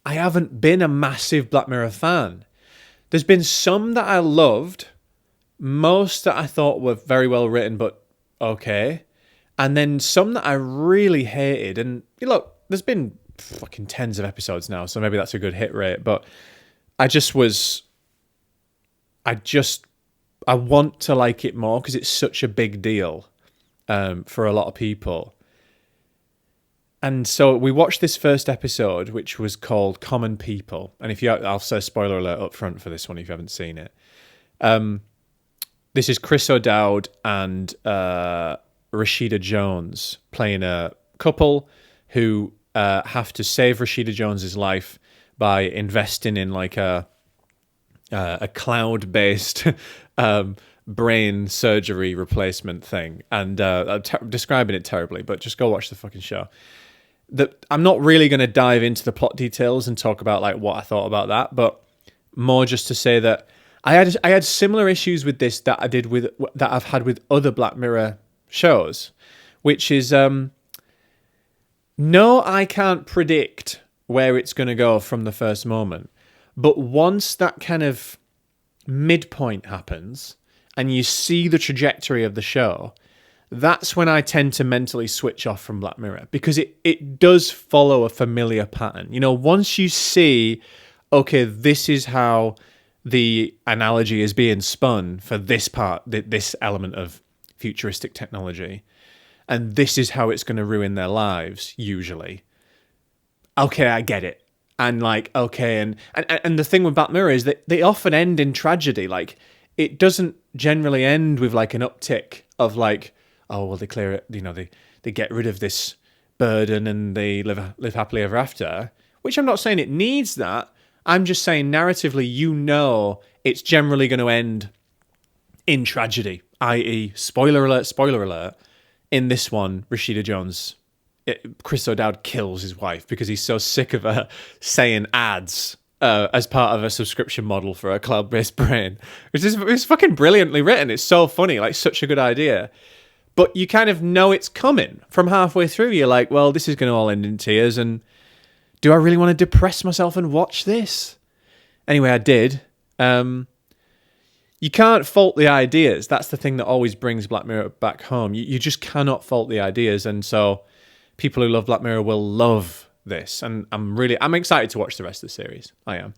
I haven't been a massive Black Mirror fan. There's been some that I loved, most that I thought were very well written, but okay. And then some that I really hated. And look, there's been fucking tens of episodes now, so maybe that's a good hit rate. But I just was, I want to like it more because it's such a big deal for a lot of people. And so we watched this first episode, which was called Common People. And I'll say spoiler alert up front for this one if you haven't seen it. This is Chris O'Dowd and Rashida Jones playing a couple who have to save Rashida Jones's life by investing in like a cloud-based brain surgery replacement thing. And I'm describing it terribly, but just go watch the fucking show. I'm not really going to dive into the plot details and talk about like what I thought about that, but more just to say that I had similar issues with this that I've had with other Black Mirror shows, which is no, I can't predict where it's going to go from the first moment, but once that kind of midpoint happens and you see the trajectory of the show, that's when I tend to mentally switch off from Black Mirror, because it does follow a familiar pattern. You know, once you see, okay, this is how the analogy is being spun for this part, this element of futuristic technology, and this is how it's going to ruin their lives, usually. Okay, I get it. And like, okay, and the thing with Black Mirror is that they often end in tragedy. Like, it doesn't generally end with like an uptick of like, oh, well, they clear it, you know, they get rid of this burden and they live happily ever after, which I'm not saying it needs that. I'm just saying narratively, you know, it's generally going to end in tragedy, i.e. spoiler alert, in this one, Rashida Jones, Chris O'Dowd kills his wife because he's so sick of her saying ads as part of a subscription model for a cloud-based brain. It's fucking brilliantly written. It's so funny, like such a good idea. But you kind of know it's coming from halfway through. You're like, well, this is going to all end in tears. And do I really want to depress myself and watch this? Anyway, I did. You can't fault the ideas. That's the thing that always brings Black Mirror back home. You just cannot fault the ideas. And so people who love Black Mirror will love this. And I'm excited to watch the rest of the series. I am.